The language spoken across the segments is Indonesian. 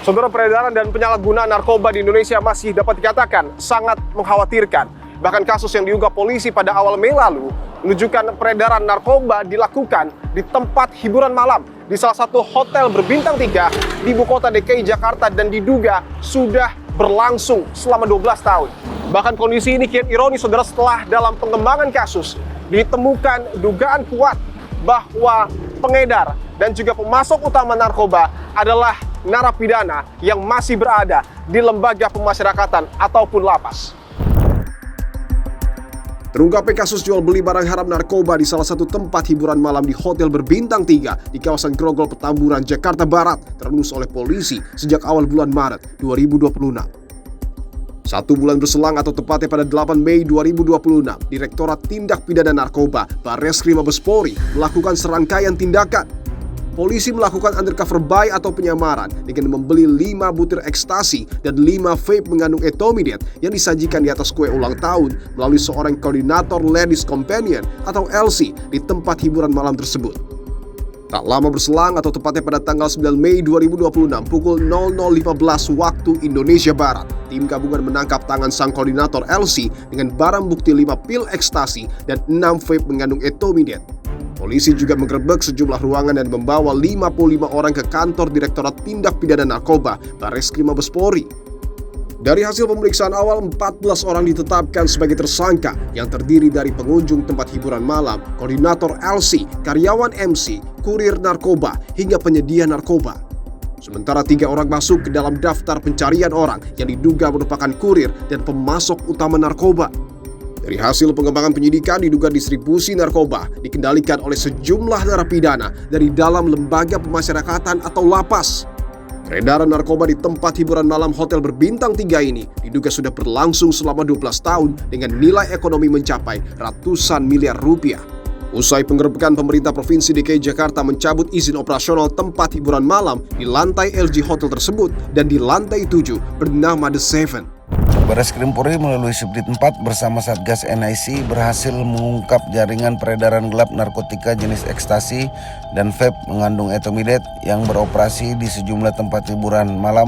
Saudara, peredaran dan penyalahgunaan narkoba di Indonesia masih dapat dikatakan sangat mengkhawatirkan. Bahkan kasus yang diunggah polisi pada awal Mei lalu menunjukkan peredaran narkoba dilakukan di tempat hiburan malam di salah satu hotel berbintang 3 di ibu kota DKI Jakarta dan diduga sudah berlangsung selama 12 tahun. Bahkan kondisi ini kian ironis, saudara, setelah dalam pengembangan kasus ditemukan dugaan kuat bahwa pengedar dan juga pemasok utama narkoba adalah narapidana yang masih berada di lembaga pemasyarakatan ataupun lapas. Terungkapnya kasus jual beli barang haram narkoba di salah satu tempat hiburan malam di hotel berbintang 3 di kawasan Grogol, Petamburan, Jakarta Barat terendus oleh polisi sejak awal bulan Maret 2026. 1 bulan berselang atau tepatnya pada 8 Mei 2026, Direktorat Tindak Pidana Narkoba Barreskrim Mabes Polri melakukan serangkaian tindakan. Polisi melakukan undercover buy atau penyamaran dengan membeli 5 butir ekstasi dan 5 vape mengandung etomidate yang disajikan di atas kue ulang tahun melalui seorang koordinator Ladies Companion atau LC di tempat hiburan malam tersebut. Tak lama berselang atau tepatnya pada tanggal 9 Mei 2026 pukul 00.15 waktu Indonesia Barat, tim gabungan menangkap tangan sang koordinator LC dengan barang bukti 5 pil ekstasi dan 6 vape mengandung etomidate. Polisi juga menggerebek sejumlah ruangan dan membawa 55 orang ke kantor Direktorat Tindak Pidana Narkoba Barreskrim Mabes Polri. Dari hasil pemeriksaan awal, 14 orang ditetapkan sebagai tersangka yang terdiri dari pengunjung tempat hiburan malam, koordinator LC, karyawan MC, kurir narkoba, hingga penyedia narkoba. Sementara 3 orang masuk ke dalam daftar pencarian orang yang diduga merupakan kurir dan pemasok utama narkoba. Dari hasil pengembangan penyidikan diduga distribusi narkoba dikendalikan oleh sejumlah narapidana dari dalam lembaga pemasyarakatan atau lapas. Peredaran narkoba di tempat hiburan malam hotel berbintang 3 ini diduga sudah berlangsung selama 12 tahun dengan nilai ekonomi mencapai ratusan miliar rupiah. Usai penggerebekan, pemerintah Provinsi DKI Jakarta mencabut izin operasional tempat hiburan malam di lantai LG Hotel tersebut dan di lantai 7 bernama The Seven. Barreskrim Polri melalui Subdit 4 bersama Satgas NIC berhasil mengungkap jaringan peredaran gelap narkotika jenis ekstasi dan vape mengandung etomidate yang beroperasi di sejumlah tempat hiburan malam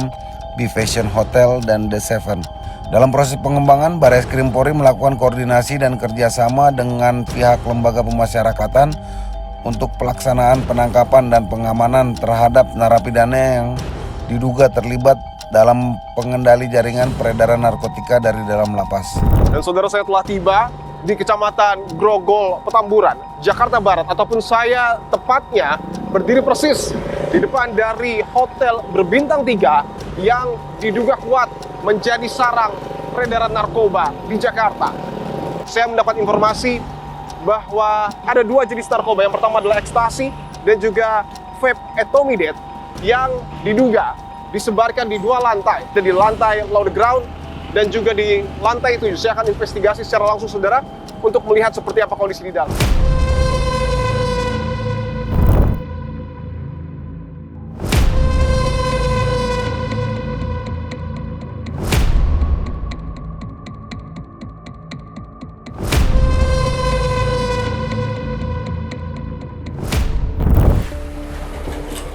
di Fashion Hotel dan The Seven. Dalam proses pengembangan, Barreskrim Polri melakukan koordinasi dan kerjasama dengan pihak lembaga pemasyarakatan untuk pelaksanaan penangkapan dan pengamanan terhadap narapidana yang diduga terlibat dalam pengendali jaringan peredaran narkotika dari dalam lapas. Dan saudara, saya telah tiba di Kecamatan Grogol, Petamburan, Jakarta Barat, ataupun saya tepatnya berdiri persis di depan dari hotel berbintang 3 yang diduga kuat menjadi sarang peredaran narkoba di Jakarta. Saya mendapat informasi bahwa ada 2 jenis narkoba. Yang pertama adalah ekstasi dan juga vape etomidate yang diduga disebarkan di 2 lantai, dan di lantai low ground dan juga di lantai 7. Saya akan investigasi secara langsung, saudara, untuk melihat seperti apa kondisi di dalam.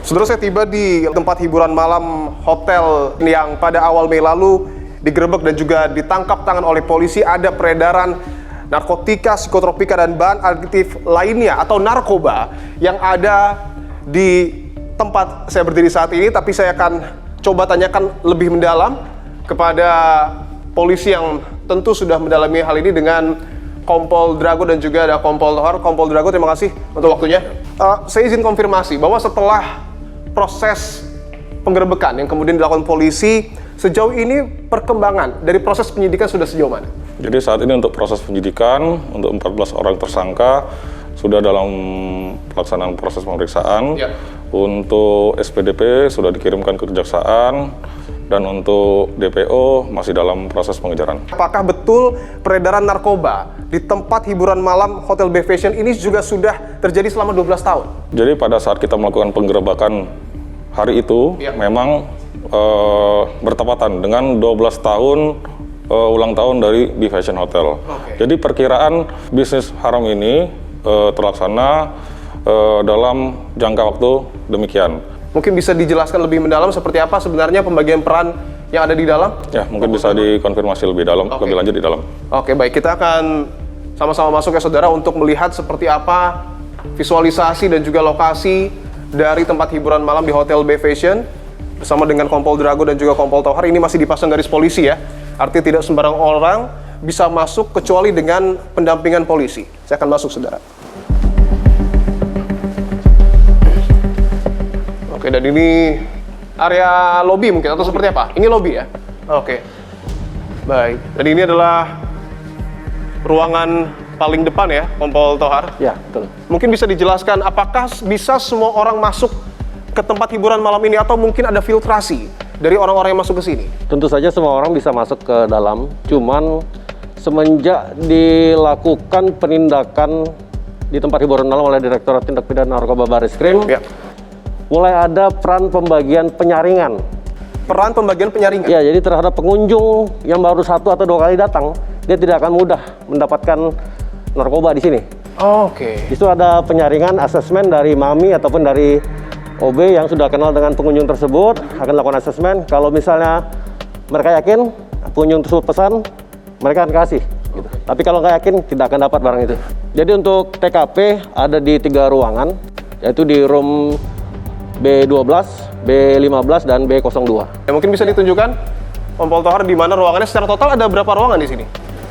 Saudara, saya tiba di tempat hiburan malam hotel yang pada awal Mei lalu digerebek dan juga ditangkap tangan oleh polisi. Ada peredaran narkotika, psikotropika, dan bahan adiktif lainnya atau narkoba yang ada di tempat saya berdiri saat ini. Tapi saya akan coba tanyakan lebih mendalam kepada polisi yang tentu sudah mendalami hal ini dengan Kompol Drago dan juga ada Kompol Tohar. Kompol Drago, terima kasih untuk waktunya. Saya izin konfirmasi bahwa setelah proses penggerebekan yang kemudian dilakukan polisi, sejauh ini perkembangan dari proses penyidikan sudah sejauh mana? Jadi saat ini untuk proses penyidikan untuk 14 orang tersangka sudah dalam pelaksanaan proses pemeriksaan. Ya. Untuk SPDP sudah dikirimkan ke Kejaksaan dan untuk DPO masih dalam proses pengejaran. Apakah betul peredaran narkoba di tempat hiburan malam Hotel B Fashion ini juga sudah terjadi selama 12 tahun? Jadi pada saat kita melakukan penggerebekan hari itu, ya, memang bertepatan dengan 12 tahun ulang tahun dari B Fashion Hotel. Okay. Jadi perkiraan bisnis haram ini terlaksana dalam jangka waktu demikian. Mungkin bisa dijelaskan lebih mendalam seperti apa sebenarnya pembagian peran yang ada di dalam? Ya, mungkin bisa dikonfirmasi lebih dalam, lebih lanjut di dalam. Oke, baik. Kita akan sama-sama masuk ya saudara untuk melihat seperti apa visualisasi dan juga lokasi dari tempat hiburan malam di Hotel B Fashion bersama dengan Kompol Drago dan juga Kompol Tohar. Ini masih dipasang garis polisi ya. Artinya tidak sembarang orang bisa masuk kecuali dengan pendampingan polisi. Saya akan masuk saudara. Oke, dan ini area lobby mungkin atau seperti apa? Ini lobby ya? Oke. Baik. Dan ini adalah ruangan paling depan ya, Kompol Tohar? Ya, betul. Mungkin bisa dijelaskan apakah bisa semua orang masuk ke tempat hiburan malam ini atau mungkin ada filtrasi dari orang-orang yang masuk ke sini? Tentu saja semua orang bisa masuk ke dalam, cuman semenjak dilakukan penindakan di tempat hiburan malam oleh Direktorat Tindak Pidana Narkoba Barreskrim, Ya. mulai ada peran pembagian penyaringan. Peran pembagian penyaringan? Ya, jadi terhadap pengunjung yang baru 1 atau 2 kali datang, dia tidak akan mudah mendapatkan narkoba di sini. Oke. Itu ada penyaringan, asesmen dari MAMI ataupun dari OB yang sudah kenal dengan pengunjung tersebut, akan lakukan asesmen. Kalau misalnya mereka yakin pengunjung tersebut pesan, mereka akan kasih. Gitu. Tapi kalau nggak yakin, tidak akan dapat barang itu. Jadi untuk TKP ada di 3 ruangan, yaitu di room B12, B15, dan B02. Ya, mungkin bisa ditunjukkan, Kompol Tohar, di mana ruangannya secara total ada berapa ruangan di sini?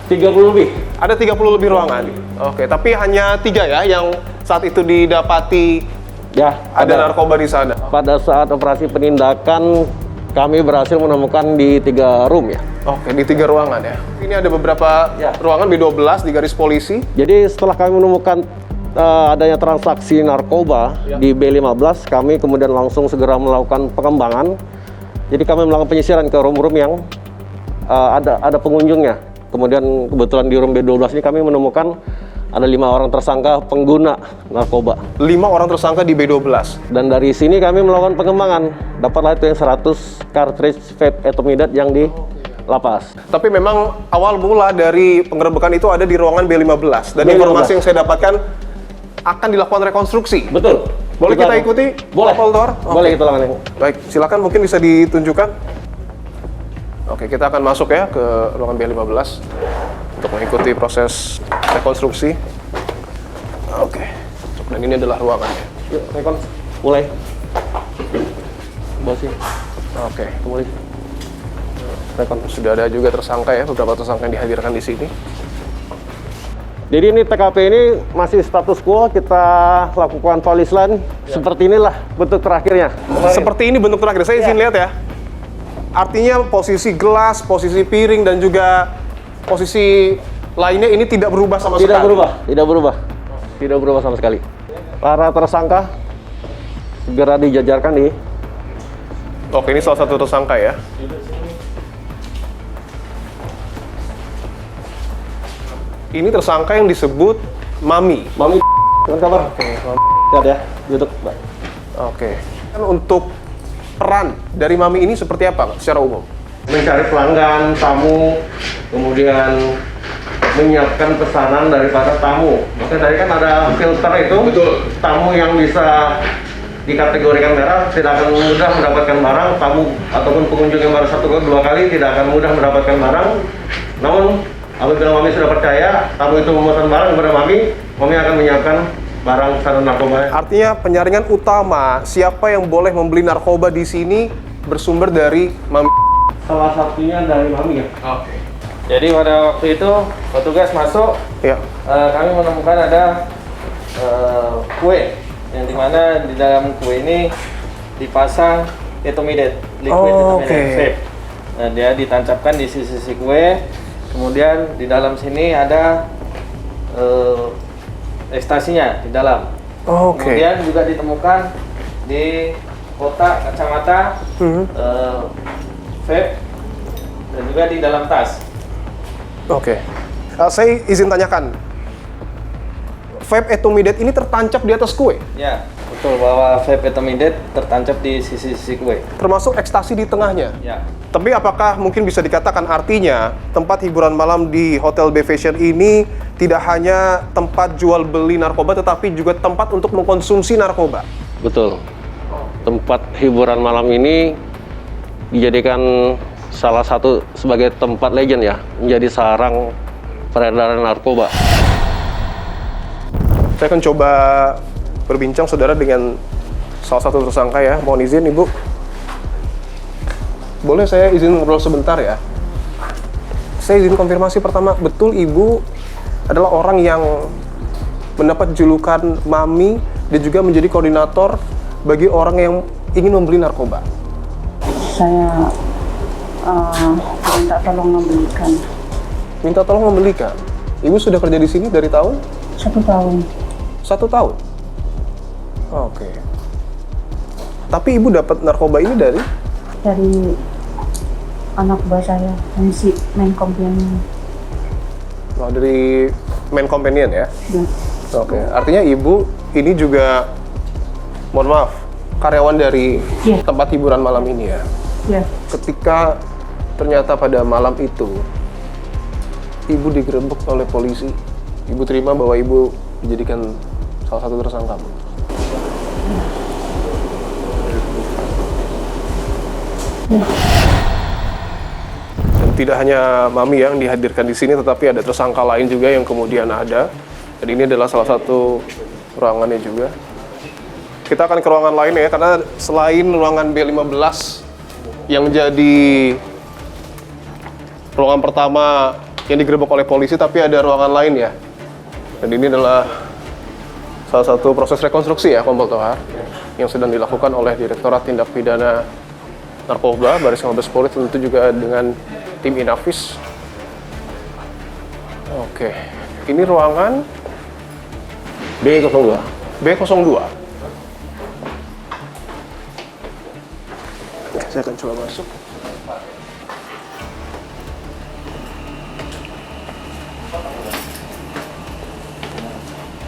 30 lebih. Ada 30 lebih ruangan. Oke, tapi hanya 3 ya yang saat itu didapati Ya, ada narkoba di sana. pada saat operasi penindakan, kami berhasil menemukan di 3 room ya. Oke, di 3 ruangan ya. Ini ada beberapa Ya. ruangan B12 di garis polisi. Jadi setelah kami menemukan adanya transaksi narkoba di B15, kami kemudian langsung segera melakukan pengembangan. Jadi kami melakukan penyisiran ke room-room yang ada pengunjungnya. Kemudian kebetulan di room B12 ini kami menemukan ada 5 orang tersangka pengguna narkoba. 5 orang tersangka di B12. Dan dari sini kami melakukan pengembangan. Dapatlah itu yang 100 cartridge vape etomidate yang di lapas. Tapi memang awal mula dari penggerebekan itu ada di ruangan B15. Dan B15. informasi yang saya dapatkan akan dilakukan rekonstruksi. Betul. Boleh kita ikuti? Boleh. Kompol Tohar? Boleh kita lakukan. Baik, silakan mungkin bisa ditunjukkan. Oke, kita akan masuk ya ke ruangan B15 untuk mengikuti proses rekonstruksi. Oke, dan ini adalah ruangannya. Yuk, rekon. Mulai. Bos ya. Oke, Mulai. Rekon. sudah ada juga tersangka ya, beberapa tersangka yang dihadirkan di sini. Jadi ini TKP ini masih status quo, kita lakukan polisland. Seperti inilah bentuk terakhirnya. Seperti ini bentuk terakhir, saya izin lihat ya. Artinya posisi gelas, posisi piring, dan juga posisi lainnya ini tidak berubah sama sekali? Tidak berubah. Tidak berubah sama sekali. Para tersangka segera dijajarkan di... Oke, ini salah satu tersangka ya. Ini tersangka yang disebut Mami. Mami, dengan kabar? Oke, Lihat ya, duduk. Mbak. Oke. Kan untuk peran dari Mami ini seperti apa secara umum? Mencari pelanggan, tamu, kemudian menyiapkan pesanan daripada tamu. Maksudnya tadi kan ada filter itu. Betul. Tamu yang bisa dikategorikan merah tidak akan mudah mendapatkan barang. Tamu ataupun pengunjung yang baru 1 atau 2 kali tidak akan mudah mendapatkan barang. Namun apabila Mami sudah percaya, tamu itu memesan barang kepada Mami akan menyiapkan barang pesanan narkoba. Artinya penyaringan utama siapa yang boleh membeli narkoba di sini bersumber dari Mami. Salah satunya dari Mami ya. Oke. Jadi pada waktu itu petugas masuk, Ya. kami menemukan ada kue, yang dimana di dalam kue ini dipasang etomidate, liquid etomidate Oke. vape. Nah, dia ditancapkan di sisi-sisi kue, kemudian di dalam sini ada ekstasinya di dalam. Oke. Kemudian juga ditemukan di kotak kacamata vape dan juga di dalam tas. Oke. Saya izin tanyakan. Vape etomidate ini tertancap di atas kue, Ya, betul, bahwa vape etomidate tertancap di sisi-sisi kue. termasuk ekstasi di tengahnya. Ya, Tapi apakah mungkin bisa dikatakan artinya tempat hiburan malam di Hotel B Fashion ini tidak hanya tempat jual beli narkoba tetapi juga tempat untuk mengkonsumsi narkoba? Betul. tempat hiburan malam ini dijadikan salah satu sebagai tempat legend ya, menjadi sarang peredaran narkoba. Saya akan coba berbincang saudara dengan salah satu tersangka ya. Mohon izin Ibu. Boleh saya izin ngobrol sebentar ya? Saya izin konfirmasi pertama, betul Ibu adalah orang yang mendapat julukan Mami dan juga menjadi koordinator bagi orang yang ingin membeli narkoba? Saya minta tolong membelikan. Minta tolong membelikan? Ibu sudah kerja di sini dari tahun? 1 tahun. 1 tahun? Oke. Tapi Ibu dapat narkoba ini dari anak buah saya, si main companion. Oh, dari main companion ya? Ya. Oke, artinya Ibu ini juga, mohon maaf, karyawan dari tempat hiburan malam ini ya? Ya. Ketika ternyata pada malam itu, Ibu digerebek oleh polisi, Ibu terima bahwa Ibu dijadikan salah satu tersangka. Dan tidak hanya Mami yang dihadirkan di sini, tetapi ada tersangka lain juga yang kemudian ada. Dan ini adalah salah satu ruangannya juga. Kita akan ke ruangan lain ya, karena selain ruangan B15 yang menjadi ruangan pertama yang digerebek oleh polisi, tapi ada ruangan lain ya. Dan ini adalah salah satu proses rekonstruksi ya, Kompol Tohar, yang sedang dilakukan oleh Direktorat Tindak Pidana Narkoba, Baris Mabes Polri, tentu juga dengan tim Inafis. Oke, ini ruangan B02. B02. Saya akan coba masuk.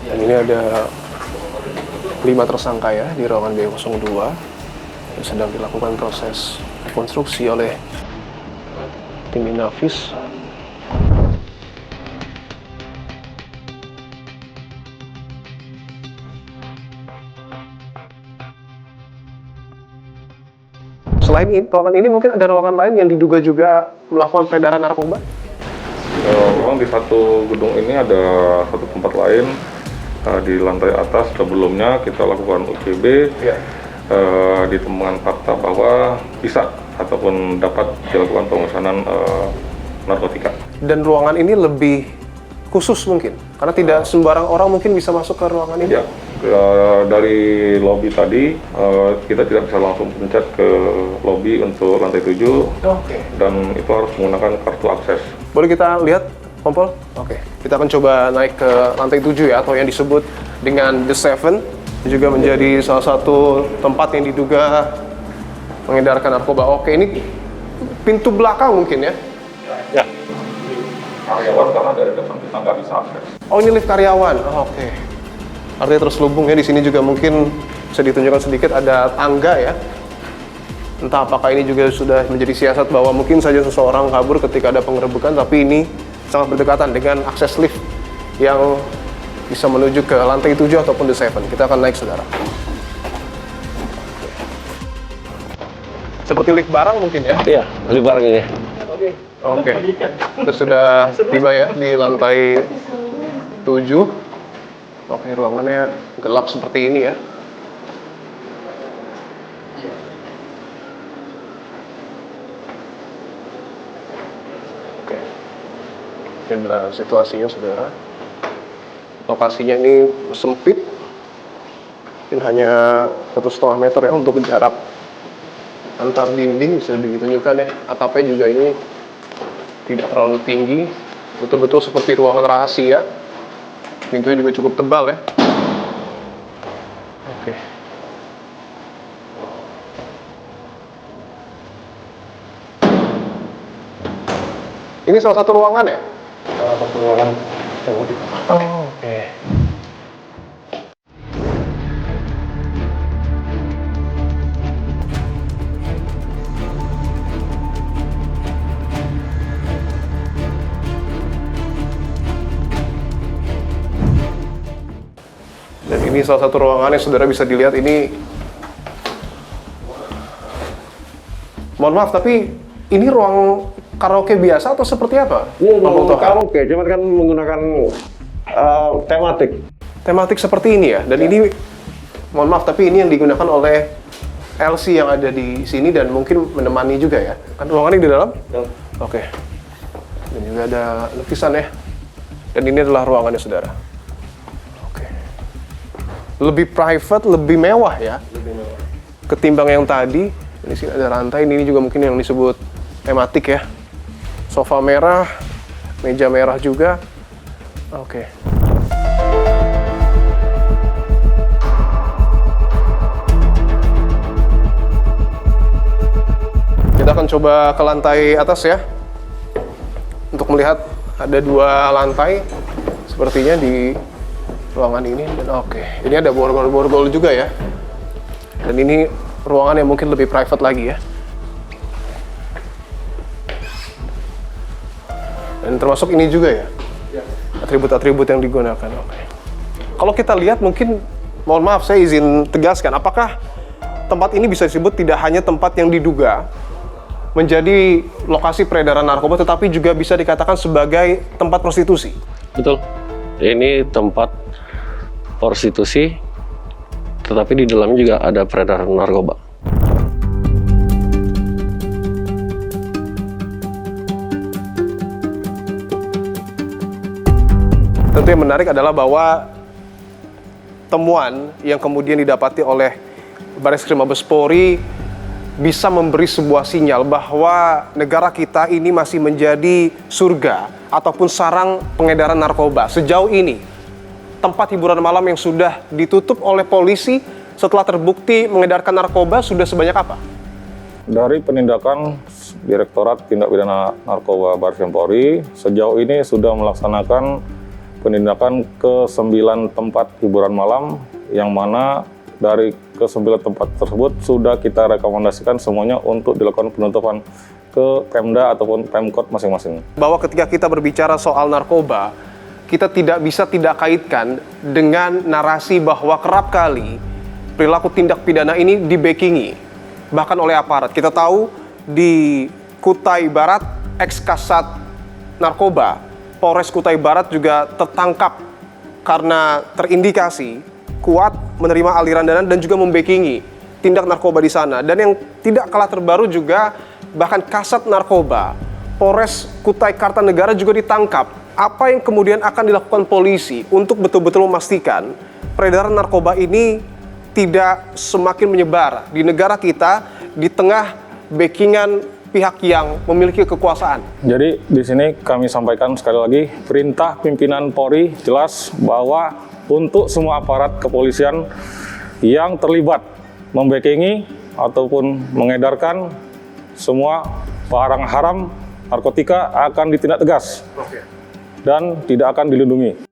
Dan ini ada 5 tersangka ya di ruangan B02 yang sedang dilakukan proses rekonstruksi oleh tim Inafis. Selain ruangan ini mungkin ada ruangan lain yang diduga juga melakukan peredaran narkoba? Memang di satu gedung ini ada satu tempat lain di lantai atas. Sebelumnya kita lakukan UCB, ditemukan fakta bahwa bisa ataupun dapat dilakukan pemesanan narkotika. Dan ruangan ini lebih khusus mungkin, karena tidak sembarang orang mungkin bisa masuk ke ruangan ini. Ya, dari lobi tadi kita tidak bisa langsung pencet ke lobi untuk lantai 7. Oke. Dan itu harus menggunakan kartu akses. Boleh kita lihat, Kompol? Oke. Kita akan coba naik ke lantai 7 ya, atau yang disebut dengan The Seven. Juga menjadi salah satu tempat yang diduga mengedarkan narkoba. Oke, ini pintu belakang mungkin ya? Ya. Karyawan karena dari depan kita nggak bisa akses. Oh, ini lift karyawan. Oh, oke. Artinya terselubung ya. Di sini juga mungkin bisa ditunjukkan sedikit ada tangga ya. Entah apakah ini juga sudah menjadi siasat bahwa mungkin saja seseorang kabur ketika ada penggerebekan, tapi ini sangat berdekatan dengan akses lift yang bisa menuju ke lantai 7 ataupun The Seven. Kita akan naik, saudara. Seperti lift barang mungkin ya? Iya, lift barang ini. Oke. Kita sudah tiba ya di lantai 7. Oke, ruangannya gelap seperti ini ya. Oke. Ini adalah situasinya, saudara. Lokasinya ini sempit. Mungkin hanya 1,5 meter ya untuk jarak antar dinding, bisa ditunjukkan ya. Atapnya juga ini tidak terlalu tinggi, betul-betul seperti ruangan rahasia. Pintunya juga cukup tebal ya. Oke. Ini salah satu ruangan ya? Salah satu ruangan yang mau dipakai. Oh, oke. Dan ini salah satu ruangan yang saudara bisa dilihat, ini Mohon maaf, tapi ini ruang karaoke biasa atau seperti apa? Karaoke, cuman kan menggunakan tematik. Tematik seperti ini ya, dan ini, mohon maaf, tapi ini yang digunakan oleh LC yang ada di sini dan mungkin menemani juga ya. Kan ruangannya di dalam? Oke. Dan juga ada lukisan ya. Dan ini adalah ruangannya, saudara. Oke. Lebih private, lebih mewah ya. Ketimbang yang tadi. Ini sini ada rantai, ini juga mungkin yang disebut tematik ya. Sofa merah, meja merah juga. Oke. Kita akan coba ke lantai atas ya. Untuk melihat ada 2 lantai sepertinya di ruangan ini. Dan oke, ini ada borgol-borgol juga ya. Dan ini ruangan yang mungkin lebih private lagi ya. Dan termasuk ini juga ya, atribut-atribut yang digunakan. Oke. Kalau kita lihat mungkin, mohon maaf saya izin tegaskan, apakah tempat ini bisa disebut tidak hanya tempat yang diduga menjadi lokasi peredaran narkoba, tetapi juga bisa dikatakan sebagai tempat prostitusi? Betul. Ini tempat prostitusi, tetapi di dalamnya juga ada peredaran narkoba. Tentu yang menarik adalah bahwa temuan yang kemudian didapati oleh Bareskrim Mabes Polri bisa memberi sebuah sinyal bahwa negara kita ini masih menjadi surga ataupun sarang pengedaran narkoba. Sejauh ini, tempat hiburan malam yang sudah ditutup oleh polisi setelah terbukti mengedarkan narkoba sudah sebanyak apa? Dari penindakan Direktorat Tindak Pidana Narkoba Bareskrim Polri, sejauh ini sudah melaksanakan penindakan ke 9 tempat hiburan malam, yang mana dari ke-9 tempat tersebut sudah kita rekomendasikan semuanya untuk dilakukan penutupan ke Pemda ataupun Pemkot masing-masing. Bahwa ketika kita berbicara soal narkoba, kita tidak bisa tidak kaitkan dengan narasi bahwa kerap kali perilaku tindak pidana ini dibackingi, bahkan oleh aparat. Kita tahu di Kutai Barat, ex-Kasat Narkoba, Polres Kutai Barat juga tertangkap karena terindikasi kuat menerima aliran dana dan juga membackingi tindak narkoba di sana. Dan yang tidak kalah terbaru juga bahkan Kasat Narkoba Polres Kutai Kartanegara juga ditangkap. Apa yang kemudian akan dilakukan polisi untuk betul-betul memastikan peredaran narkoba ini tidak semakin menyebar di negara kita di tengah backingan pihak yang memiliki kekuasaan? Jadi di sini kami sampaikan sekali lagi, perintah pimpinan Polri jelas bahwa untuk semua aparat kepolisian yang terlibat membackingi ataupun mengedarkan semua barang haram narkotika akan ditindak tegas dan tidak akan dilindungi.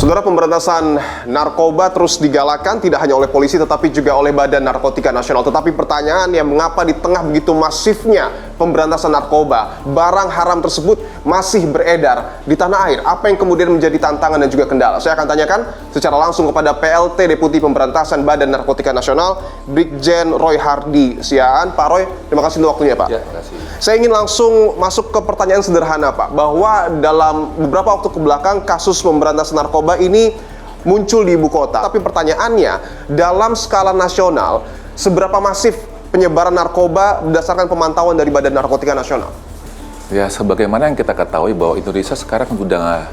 Saudara, pemberantasan narkoba terus digalakan tidak hanya oleh polisi tetapi juga oleh Badan Narkotika Nasional. Tetapi pertanyaannya, mengapa di tengah begitu masifnya pemberantasan narkoba, barang haram tersebut masih beredar di tanah air? Apa yang kemudian menjadi tantangan dan juga kendala? Saya akan tanyakan secara langsung kepada PLT Deputi Pemberantasan Badan Narkotika Nasional, Brigjen Roy Hardi Siaan. Pak Roy, terima kasih untuk waktunya, Pak. Ya, terima kasih. Saya ingin langsung masuk ke pertanyaan sederhana, Pak, bahwa dalam beberapa waktu kebelakang kasus pemberantasan narkoba ini muncul di ibu kota. Tapi pertanyaannya, dalam skala nasional, seberapa masif penyebaran narkoba berdasarkan pemantauan dari Badan Narkotika Nasional? Ya, sebagaimana yang kita ketahui bahwa Indonesia sekarang sudah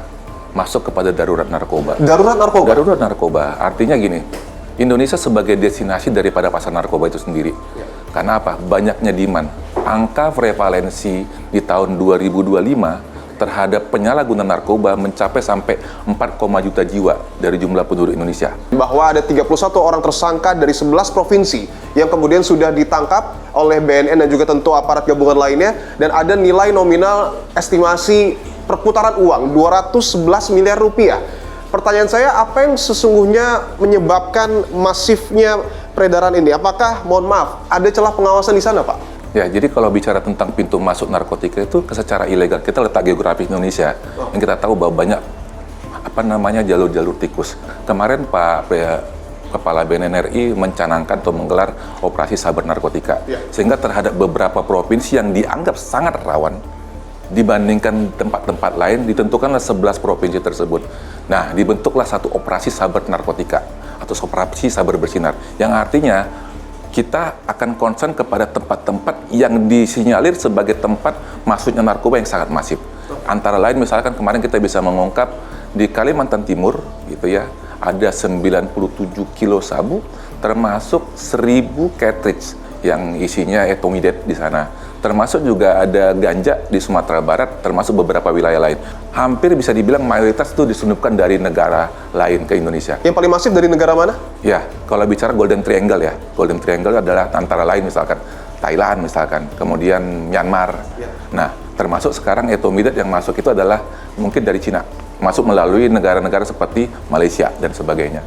masuk kepada darurat narkoba. Darurat narkoba? Darurat narkoba, artinya gini, Indonesia sebagai destinasi daripada pasar narkoba itu sendiri. Ya. Karena apa? Banyaknya demand. Angka prevalensi di tahun 2025 terhadap penyalahguna narkoba mencapai sampai 4, juta jiwa dari jumlah penduduk Indonesia. Bahwa ada 31 orang tersangka dari 11 provinsi yang kemudian sudah ditangkap oleh BNN dan juga tentu aparat gabungan lainnya, dan ada nilai nominal estimasi perputaran uang 211 miliar rupiah. Pertanyaan saya, apa yang sesungguhnya menyebabkan masifnya peredaran ini? Apakah, mohon maaf, ada celah pengawasan di sana, Pak? Ya, jadi kalau bicara tentang pintu masuk narkotika itu secara ilegal, kita letak geografis Indonesia, yang kita tahu bahwa banyak jalur-jalur tikus. Kemarin Kepala BNN RI mencanangkan atau menggelar operasi saber narkotika, sehingga terhadap beberapa provinsi yang dianggap sangat rawan dibandingkan tempat-tempat lain, ditentukanlah 11 provinsi tersebut. Nah, dibentuklah satu operasi saber narkotika atau operasi saber bersinar, yang artinya kita akan concern kepada tempat-tempat yang disinyalir sebagai tempat masuknya narkoba yang sangat masif. Antara lain misalkan kemarin kita bisa mengungkap di Kalimantan Timur gitu ya, ada 97 kilo sabu termasuk 1000 cartridge yang isinya etomidate di sana. Termasuk juga ada ganja di Sumatera Barat, termasuk beberapa wilayah lain. Hampir bisa dibilang mayoritas itu diselundupkan dari negara lain ke Indonesia. Yang paling masif dari negara mana? Ya, kalau bicara Golden Triangle ya, Golden Triangle adalah antara lain misalkan Thailand misalkan, kemudian Myanmar. Nah, termasuk sekarang etomidate yang masuk itu adalah mungkin dari Cina, masuk melalui negara-negara seperti Malaysia dan sebagainya.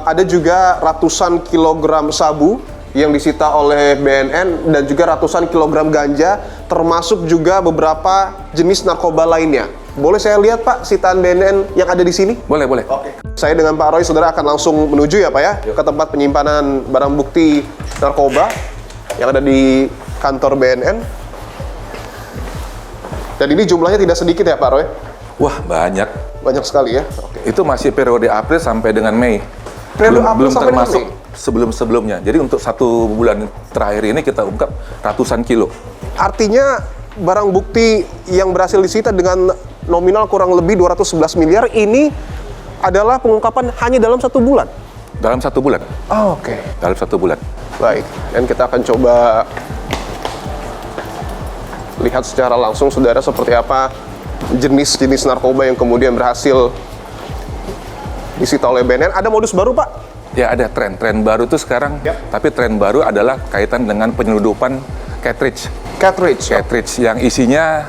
Ada juga ratusan kilogram sabu yang disita oleh BNN dan juga ratusan kilogram ganja, termasuk juga beberapa jenis narkoba lainnya. Boleh saya lihat, Pak, sitaan BNN yang ada di sini? Boleh, boleh. Oke. Saya dengan Pak Roy, saudara akan langsung menuju ya, Pak ya, ke tempat penyimpanan barang bukti narkoba yang ada di kantor BNN. Dan ini jumlahnya tidak sedikit ya, Pak Roy? Wah, banyak. Banyak sekali ya. Oke. Itu masih periode April sampai dengan Mei. Periode April belum sampai dengan termasuk Mei? sebelum-sebelumnya. Jadi untuk 1 bulan terakhir ini kita ungkap ratusan kilo. Artinya barang bukti yang berhasil disita dengan nominal kurang lebih 211 miliar ini adalah pengungkapan hanya dalam 1 bulan? Dalam 1 bulan. Oh, oke. Dalam 1 bulan. Baik, dan kita akan coba lihat secara langsung, saudara, seperti apa jenis-jenis narkoba yang kemudian berhasil disita oleh BNN. Ada modus baru, Pak? Ya, ada tren baru itu sekarang. Tapi tren baru adalah kaitan dengan penyeludupan cartridge. Cartridge yang isinya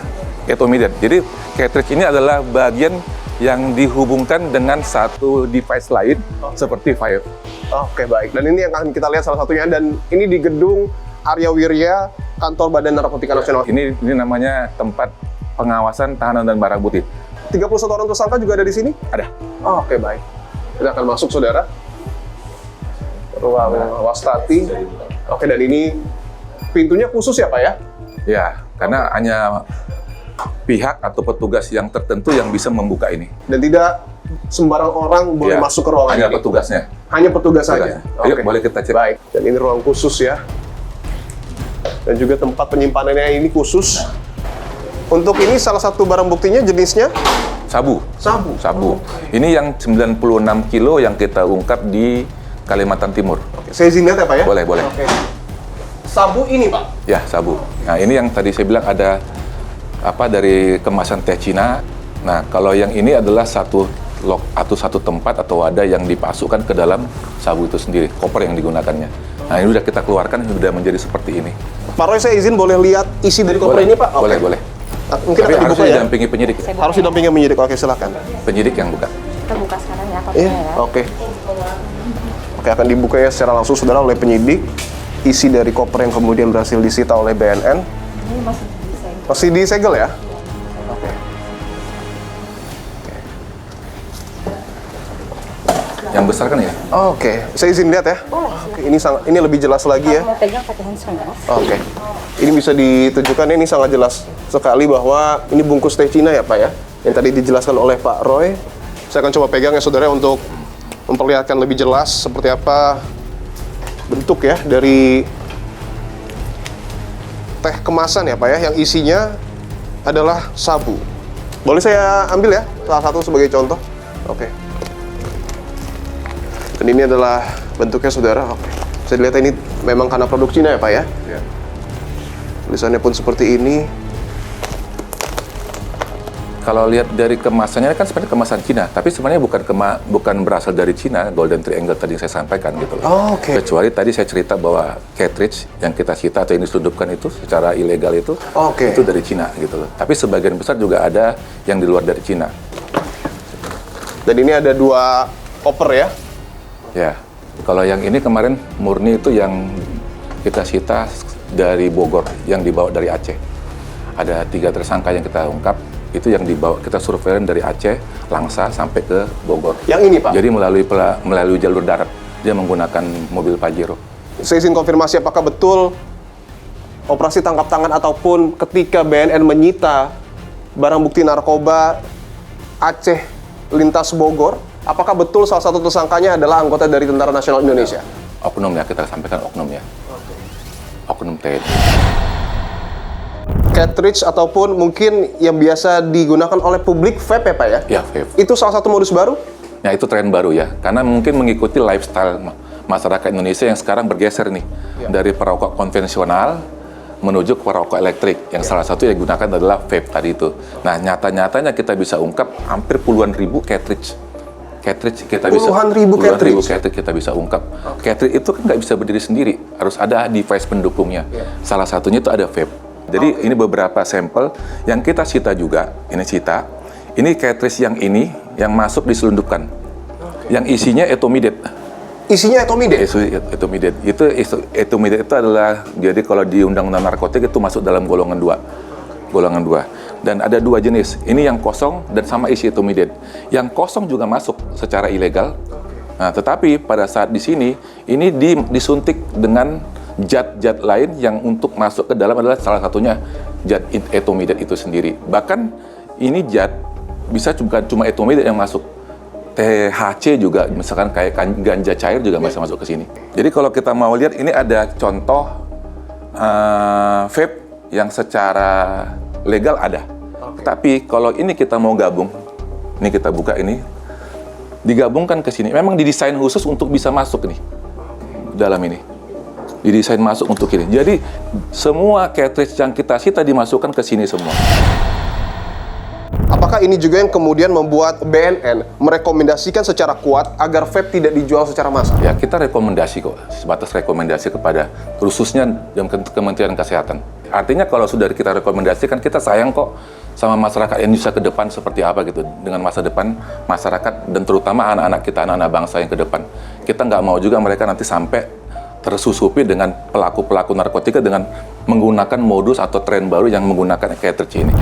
etomidate. Jadi cartridge ini adalah bagian yang dihubungkan dengan satu device lain seperti fire. Oke, baik. Dan ini yang akan kita lihat salah satunya, dan ini di gedung Arya Wirya, Kantor Badan Narkotika Nasional. Ini namanya tempat pengawasan tahanan dan barang bukti. 31 orang tersangka juga ada di sini? Ada. Oke, baik. Kita akan masuk, saudara. Ruang Wastati. Oke, dan ini pintunya khusus ya, Pak ya? Ya, karena hanya pihak atau petugas yang tertentu yang bisa membuka ini. Dan tidak sembarang orang boleh Ya, masuk ke ruangan hanya ini? Petugasnya. Hanya petugas saja? Ayo, boleh kita cek. Baik, dan ini ruang khusus ya. Dan juga tempat penyimpanannya ini khusus. Untuk ini salah satu barang buktinya jenisnya? Sabu. Sabu. Ini yang 96 kilo yang kita ungkap di Kalimantan Timur. Oke, saya izin lihat ya, Pak ya? Boleh. Oke. Sabu ini, Pak? Ya, sabu. Nah, ini yang tadi saya bilang ada dari kemasan teh Cina. Nah, kalau yang ini adalah satu tempat atau wadah yang dipasukkan ke dalam sabu itu sendiri, koper yang digunakannya. Nah, ini sudah kita keluarkan, sudah menjadi seperti ini. Pak Roy, saya izin boleh lihat isi dari koper ini, Pak? Oke. Boleh. Mungkin Tapi akan harus dibuka ya? didampingi penyidik. Harus didampingi penyidik. Oke, silakan. Penyidik yang buka. Kita buka sekarang ya Iya, kopernya ya. oke. Oke, akan dibuka ya secara langsung, saudara, oleh penyidik. Isi dari koper yang kemudian berhasil disita oleh BNN. Ini masih disegel. Masih disegel ya? Oke. Yang besar kan ya? Oke, saya izin lihat ya. Oke, ini lebih jelas lagi ya. Mau pegang pakai handphone ya. Oke. Ini bisa ditunjukkan, ini sangat jelas sekali bahwa ini bungkus teh Cina ya, Pak ya. Yang tadi dijelaskan oleh Pak Roy. Saya akan coba pegang ya, saudara, untuk memperlihatkan lebih jelas seperti apa bentuk ya dari teh kemasan ya, Pak ya, yang isinya adalah sabu. Boleh saya ambil ya, salah satu sebagai contoh? Oke. Dan ini adalah bentuknya, saudara. Oke. Saya lihat ini memang karena produk Cina ya, Pak ya? Tulisannya pun seperti ini. Kalau lihat dari kemasannya kan sebenarnya kemasan Cina, tapi sebenarnya bukan berasal dari Cina, Golden Triangle tadi yang saya sampaikan gitu loh. Oh, oke. Kecuali tadi saya cerita bahwa cartridge yang kita sita atau yang diselundupkan itu secara ilegal itu Oke. itu dari Cina gitu loh. Tapi sebagian besar juga ada yang di luar dari Cina. Dan ini ada 2 koper ya. Ya. Kalau yang ini kemarin murni itu yang kita sita dari Bogor, yang dibawa dari Aceh. Ada 3 tersangka yang kita ungkap, itu yang dibawa kita surveillance dari Aceh, Langsa sampai ke Bogor. Yang ini, Pak? Jadi melalui jalur darat, dia menggunakan mobil Pajero. Saya izin konfirmasi apakah betul operasi tangkap tangan ataupun ketika BNN menyita barang bukti narkoba Aceh lintas Bogor, apakah betul salah satu tersangkanya adalah anggota dari Tentara Nasional Indonesia? Oknum ya, kita sampaikan oknum ya. Oknum TNI. Cartridge ataupun mungkin yang biasa digunakan oleh publik vape ya Pak ya? Ya, vape. Itu salah satu modus baru? Ya, itu tren baru ya, karena mungkin mengikuti lifestyle masyarakat Indonesia yang sekarang bergeser nih, dari perokok konvensional menuju ke perokok elektrik, yang salah satu yang digunakan adalah vape tadi itu. Nah, nyata-nyatanya kita bisa ungkap hampir puluhan ribu cartridge kita Puluhan ribu cartridge kita bisa ungkap. Cartridge itu kan nggak bisa berdiri sendiri, harus ada device pendukungnya. Salah satunya itu ada vape. Jadi ini beberapa sampel yang kita sita juga, ini cartridge yang ini yang masuk diselundupkan, yang isinya etomidate. Isinya etomidate? Etomidate. Etomidate itu adalah, jadi kalau di Undang-Undang Narkotik itu masuk dalam golongan 2. Dan ada 2 jenis. Ini yang kosong dan sama isi etomidate. Yang kosong juga masuk secara ilegal. Nah, tetapi pada saat di sini ini disuntik dengan zat-zat lain yang untuk masuk ke dalam adalah salah satunya zat etomidate itu sendiri. Bahkan ini zat bisa cuma etomidate yang masuk. THC juga, misalkan kayak ganja cair juga bisa masuk ke sini. Jadi kalau kita mau lihat, ini ada contoh vape yang secara legal ada. Tapi kalau ini kita mau gabung, ini kita buka ini, digabungkan ke sini. Memang didesain khusus untuk bisa masuk nih dalam ini. Didesain masuk untuk ini. Jadi semua cartridge yang kita sita dimasukkan ke sini semua. Apakah ini juga yang kemudian membuat BNN merekomendasikan secara kuat agar vape tidak dijual secara massal? Ya, kita rekomendasi kok, sebatas rekomendasi kepada khususnya Kementerian Kesehatan. Artinya kalau sudah kita rekomendasikan, kita sayang kok sama masyarakat Indonesia ke depan seperti apa gitu, dengan masa depan masyarakat dan terutama anak-anak kita, anak-anak bangsa yang ke depan. Kita nggak mau juga mereka nanti sampai tersusupi dengan pelaku-pelaku narkotika dengan menggunakan modus atau tren baru yang menggunakan cartridge ini.